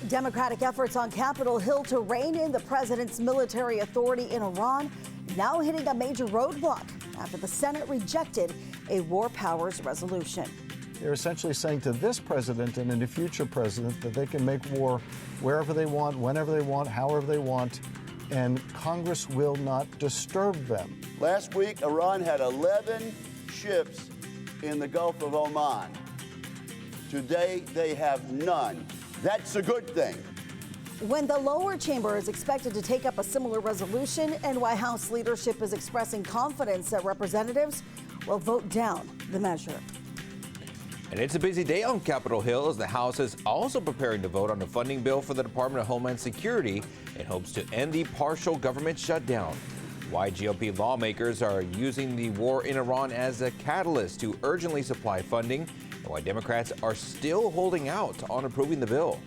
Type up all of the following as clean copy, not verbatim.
Democratic efforts on Capitol Hill to rein in the president's military authority in Iran now hitting a major roadblock after the Senate rejected a war powers resolution. They're essentially saying to this president and any future president that they can make war wherever they want, whenever they want, however they want, and Congress will not disturb them. Last week, Iran had 11 ships in the Gulf of Oman. Today, they have none. That's a good thing. When the lower chamber is expected to take up a similar resolution, and White House leadership is expressing confidence that representatives will vote down the measure. And it's a busy day on Capitol Hill as the House is also preparing to vote on a funding bill for the Department of Homeland Security in hopes to end the partial government shutdown. Why GOP lawmakers are using the war in Iran as a catalyst to urgently supply funding, and why Democrats are still holding out on approving the bill.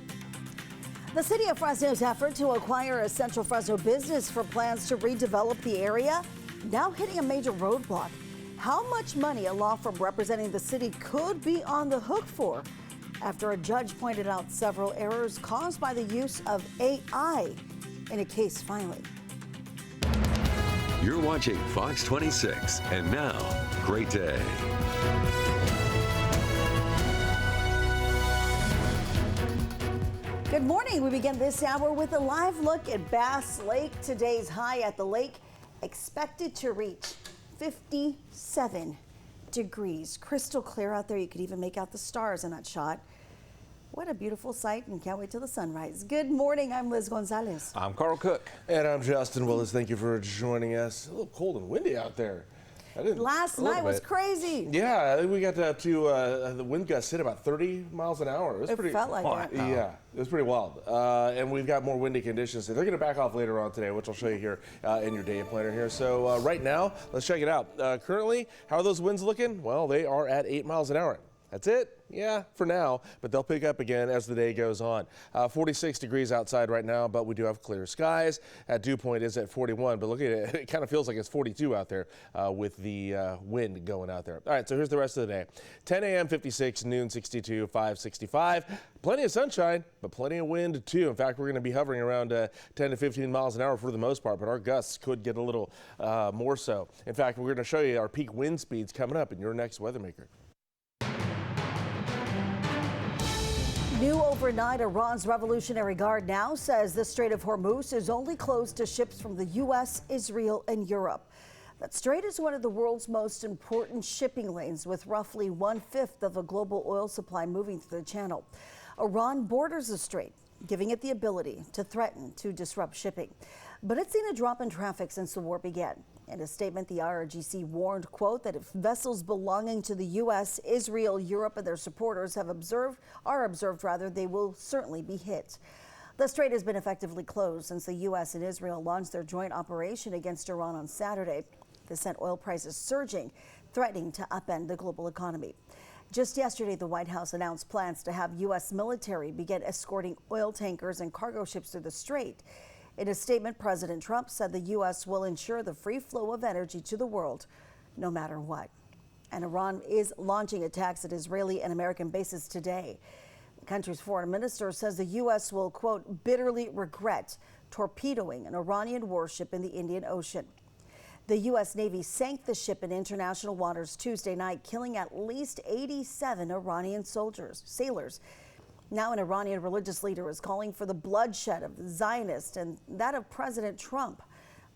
The city of Fresno's effort to acquire a Central Fresno business for plans to redevelop the area now hitting a major roadblock. How much money a law firm representing the city could be on the hook for after a judge pointed out several errors caused by the use of AI in a case filing. You're watching Fox 26, and now, great day. Good morning. We begin this hour with a live look at Bass Lake. Today's high at the lake expected to reach 57 degrees. Crystal clear out there. You could even make out the stars in that shot. What a beautiful sight, and can't wait till the sunrise. Good morning. I'm Liz Gonzalez. I'm Carl Cook. And I'm Justin Willis. Thank you for joining us. A little cold and windy out there. Last night was crazy. Yeah, I think we got up to the wind gusts hit about 30 miles an hour. It felt like that. Yeah, it was pretty wild. And we've got more windy conditions. They're going to back off later on today, which I'll show you here in your day planner here. So right now, let's check it out. Currently, how are those winds looking? Well, they are at 8 miles an hour. That's it? Yeah, for now, but they'll pick up again as the day goes on. 46 degrees outside right now, but we do have clear skies. At dew point is at 41, but look at it, it kind of feels like it's 42 out there with the wind going out there. All right, so here's the rest of the day. 10 a.m. 56, noon 62, 5 65. Plenty of sunshine, but plenty of wind too. In fact, we're going to be hovering around 10 to 15 miles an hour for the most part, but our gusts could get a little more so. In fact, we're going to show you our peak wind speeds coming up in your next Weather Maker. New overnight, Iran's Revolutionary Guard now says the Strait of Hormuz is only closed to ships from the U.S., Israel, and Europe. That strait is one of the world's most important shipping lanes, with roughly 1/5 of the global oil supply moving through the channel. Iran borders the strait, giving it the ability to threaten to disrupt shipping. But it's seen a drop in traffic since the war began. In a statement, the IRGC warned, quote, that if vessels belonging to the U.S., Israel, Europe, and their supporters are observed, they will certainly be hit. The strait has been effectively closed since the U.S. and Israel launched their joint operation against Iran on Saturday. This sent oil prices surging, threatening to upend the global economy. Just yesterday, the White House announced plans to have U.S. military begin escorting oil tankers and cargo ships through the strait. In a statement, President Trump said the U.S. will ensure the free flow of energy to the world, no matter what. And Iran is launching attacks at Israeli and American bases today. The country's foreign minister says the U.S. will, quote, bitterly regret torpedoing an Iranian warship in the Indian Ocean. The U.S. Navy sank the ship in international waters Tuesday night, killing at least 87 Iranian sailors. Now an Iranian religious leader is calling for the bloodshed of the Zionists and that of President Trump.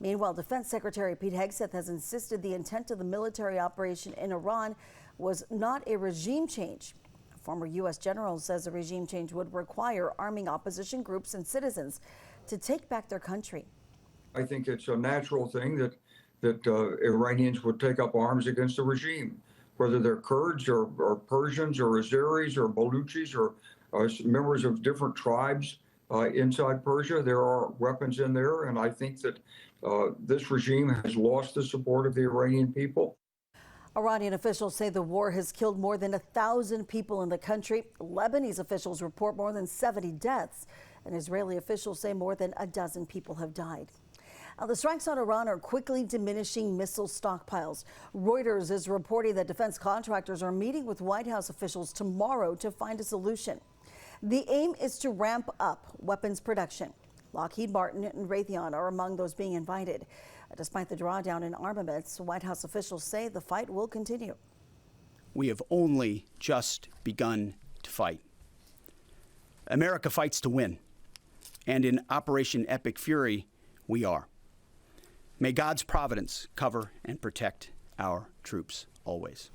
Meanwhile, Defense Secretary Pete Hegseth has insisted the intent of the military operation in Iran was not a regime change. A former U.S. general says a regime change would require arming opposition groups and citizens to take back their country. I think it's a natural thing that Iranians would take up arms against the regime, whether they're Kurds or Persians or Azeris or Baluchis or members of different tribes inside Persia. There are weapons in there, and I think that this regime has lost the support of the Iranian people. Iranian officials say the war has killed more than 1,000 people in the country. Lebanese officials report more than 70 deaths, and Israeli officials say more than a dozen people have died. Now, the strikes on Iran are quickly diminishing missile stockpiles. Reuters is reporting that defense contractors are meeting with White House officials tomorrow to find a solution. The aim is to ramp up weapons production. Lockheed Martin and Raytheon are among those being invited. Despite the drawdown in armaments, White House officials say the fight will continue. We have only just begun to fight. America fights to win, and in Operation Epic Fury, we are. May God's providence cover and protect our troops always.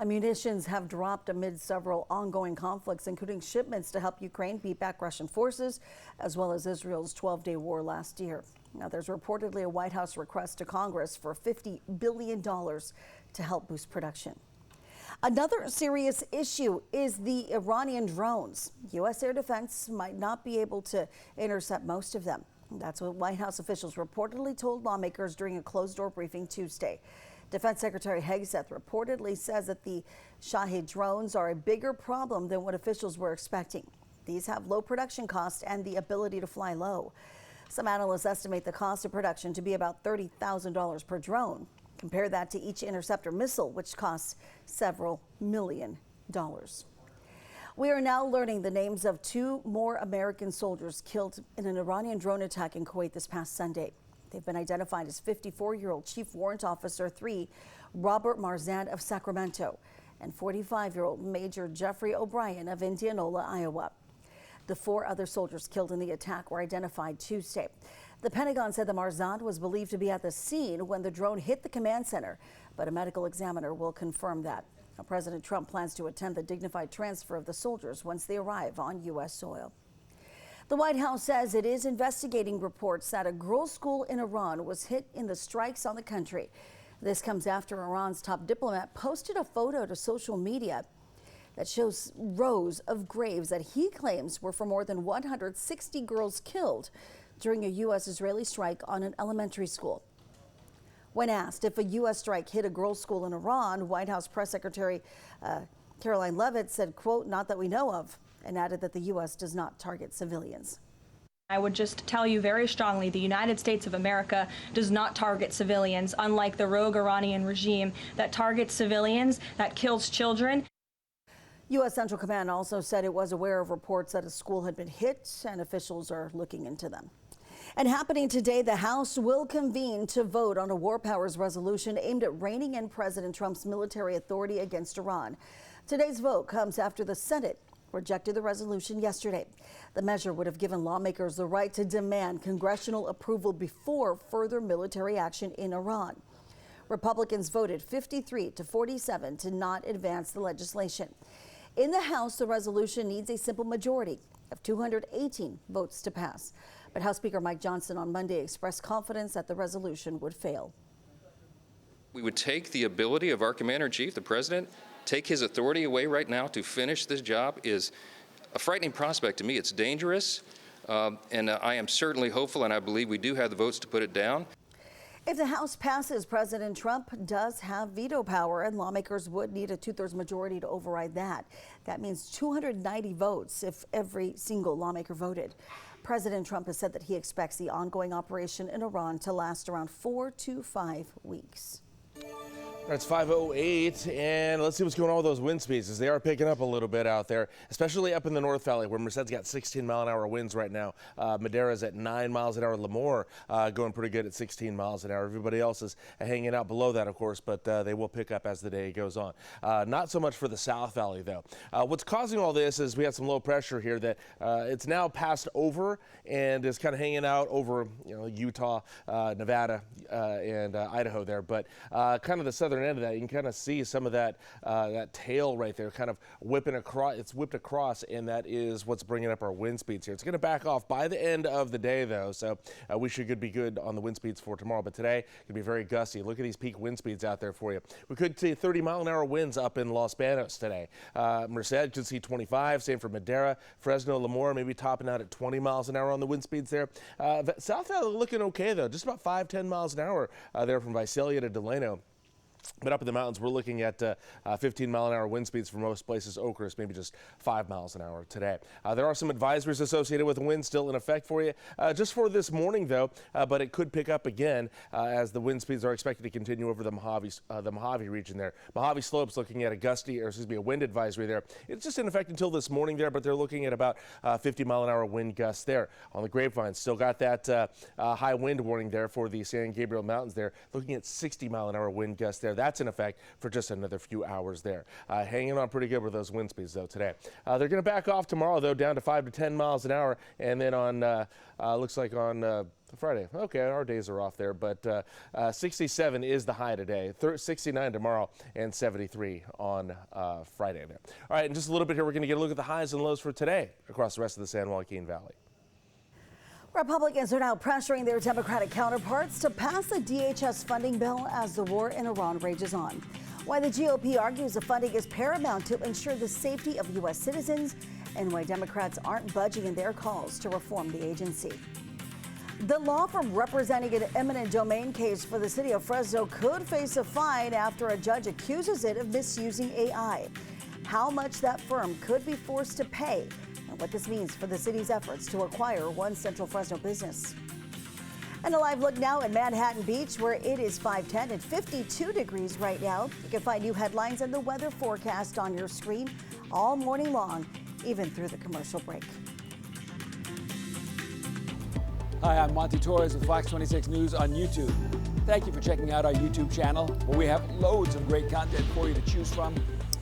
Munitions have dropped amid several ongoing conflicts, including shipments to help Ukraine beat back Russian forces, as well as Israel's 12-day war last year. Now, there's reportedly a White House request to Congress for $50 billion to help boost production. Another serious issue is the Iranian drones. U.S. air defense might not be able to intercept most of them. That's what White House officials reportedly told lawmakers during a closed-door briefing Tuesday. Defense Secretary Hegseth reportedly says that the Shahed drones are a bigger problem than what officials were expecting. These have low production costs and the ability to fly low. Some analysts estimate the cost of production to be about $30,000 per drone. Compare that to each interceptor missile, which costs several $millions. We are now learning the names of 2 more American soldiers killed in an Iranian drone attack in Kuwait this past Sunday. They've been identified as 54-year-old Chief Warrant Officer 3 Robert Marzan of Sacramento and 45-year-old Major Jeffrey O'Brien of Indianola, Iowa. The 4 other soldiers killed in the attack were identified Tuesday. The Pentagon said the Marzan was believed to be at the scene when the drone hit the command center, but a medical examiner will confirm that. Now, President Trump plans to attend the dignified transfer of the soldiers once they arrive on U.S. soil. The White House says it is investigating reports that a girls' school in Iran was hit in the strikes on the country. This comes after Iran's top diplomat posted a photo to social media that shows rows of graves that he claims were for more than 160 girls killed during a U.S.-Israeli strike on an elementary school. When asked if a U.S. strike hit a girls' school in Iran, White House Press Secretary Caroline Leavitt said, quote, "Not that we know of," and added that the U.S. does not target civilians. I would just tell you very strongly, the United States of America does not target civilians, unlike the rogue Iranian regime that targets civilians, that kills children. U.S. Central Command also said it was aware of reports that a school had been hit, and officials are looking into them. And happening today, the House will convene to vote on a war powers resolution aimed at reining in President Trump's military authority against Iran. Today's vote comes after the Senate rejected the resolution yesterday. The measure would have given lawmakers the right to demand congressional approval before further military action in Iran. Republicans voted 53-47 to not advance the legislation. In the House, the resolution needs a simple majority of 218 votes to pass. But House Speaker Mike Johnson on Monday expressed confidence that the resolution would fail. We would take the ability of our commander-in-chief, the president, take his authority away right now to finish this job is a frightening prospect to me. It's dangerous, and I am certainly hopeful, and I believe we do have the votes to put it down. If the House passes, President Trump does have veto power, and lawmakers would need a 2/3 majority to override that. That means 290 votes if every single lawmaker voted. President Trump has said that he expects the ongoing operation in Iran to last around 4 to 5 weeks. It's 5:08, and let's see what's going on with those wind speeds, as they are picking up a little bit out there, especially up in the North Valley, where Merced's got 16-mile-an-hour winds right now. Madera's at 9 miles an hour. Lemoore going pretty good at 16 miles an hour. Everybody else is hanging out below that, of course, but they will pick up as the day goes on. Not so much for the South Valley, though. What's causing all this is we have some low pressure here that it's now passed over and is kind of hanging out over Utah, Nevada, and Idaho there, but kind of the southern end of that, you can kind of see some of that that tail right there kind of whipping across. It's whipped across, and that is what's bringing up our wind speeds here. It's going to back off by the end of the day, though, so we should be good on the wind speeds for tomorrow. But today, it's going to be very gusty. Look at these peak wind speeds out there for you. We could see 30-mile-an-hour winds up in Los Banos today. Merced could see 25, same for Madera, Fresno, Lemoore, maybe topping out at 20 miles an hour on the wind speeds there. South Valley looking okay, though, just about 5-10 miles an hour there from Visalia to Delano. But up in the mountains, we're looking at 15-mile-an-hour wind speeds for most places. Oakhurst, maybe just 5 miles an hour today. There are some advisories associated with the wind still in effect for you, just for this morning, though. But it could pick up again as the wind speeds are expected to continue over the Mojave region there. Mojave Slopes looking at a wind advisory there. It's just in effect until this morning there, but they're looking at about 50-mile-an-hour wind gusts there. On the Grapevine, still got that high wind warning there for the San Gabriel Mountains there. Looking at 60-mile-an-hour wind gusts there. That's in effect for just another few hours there. Hanging on pretty good with those wind speeds, though, today. They're going to back off tomorrow, though, down to 5 to 10 miles an hour. And then on, looks like on Friday. Okay, our days are off there, but 67 is the high today, 69 tomorrow, and 73 on Friday there. All right, in just a little bit here, we're going to get a look at the highs and lows for today across the rest of the San Joaquin Valley. Republicans are now pressuring their Democratic counterparts to pass the DHS funding bill as the war in Iran rages on. Why the GOP argues the funding is paramount to ensure the safety of U.S. citizens, and why Democrats aren't budging in their calls to reform the agency. The law firm representing an eminent domain case for the city of Fresno could face a fine after a judge accuses it of misusing AI. How much that firm could be forced to pay, and what this means for the city's efforts to acquire one Central Fresno business. And a live look now at Manhattan Beach, where it is 5:10 and 52 degrees right now. You can find new headlines and the weather forecast on your screen all morning long, even through the commercial break. Hi, I'm Monty Torres with Fox 26 News on YouTube. Thank you for checking out our YouTube channel, where we have loads of great content for you to choose from.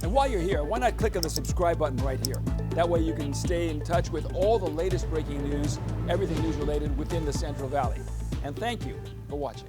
And while you're here, why not click on the subscribe button right here? That way you can stay in touch with all the latest breaking news, everything news related within the Central Valley. And thank you for watching.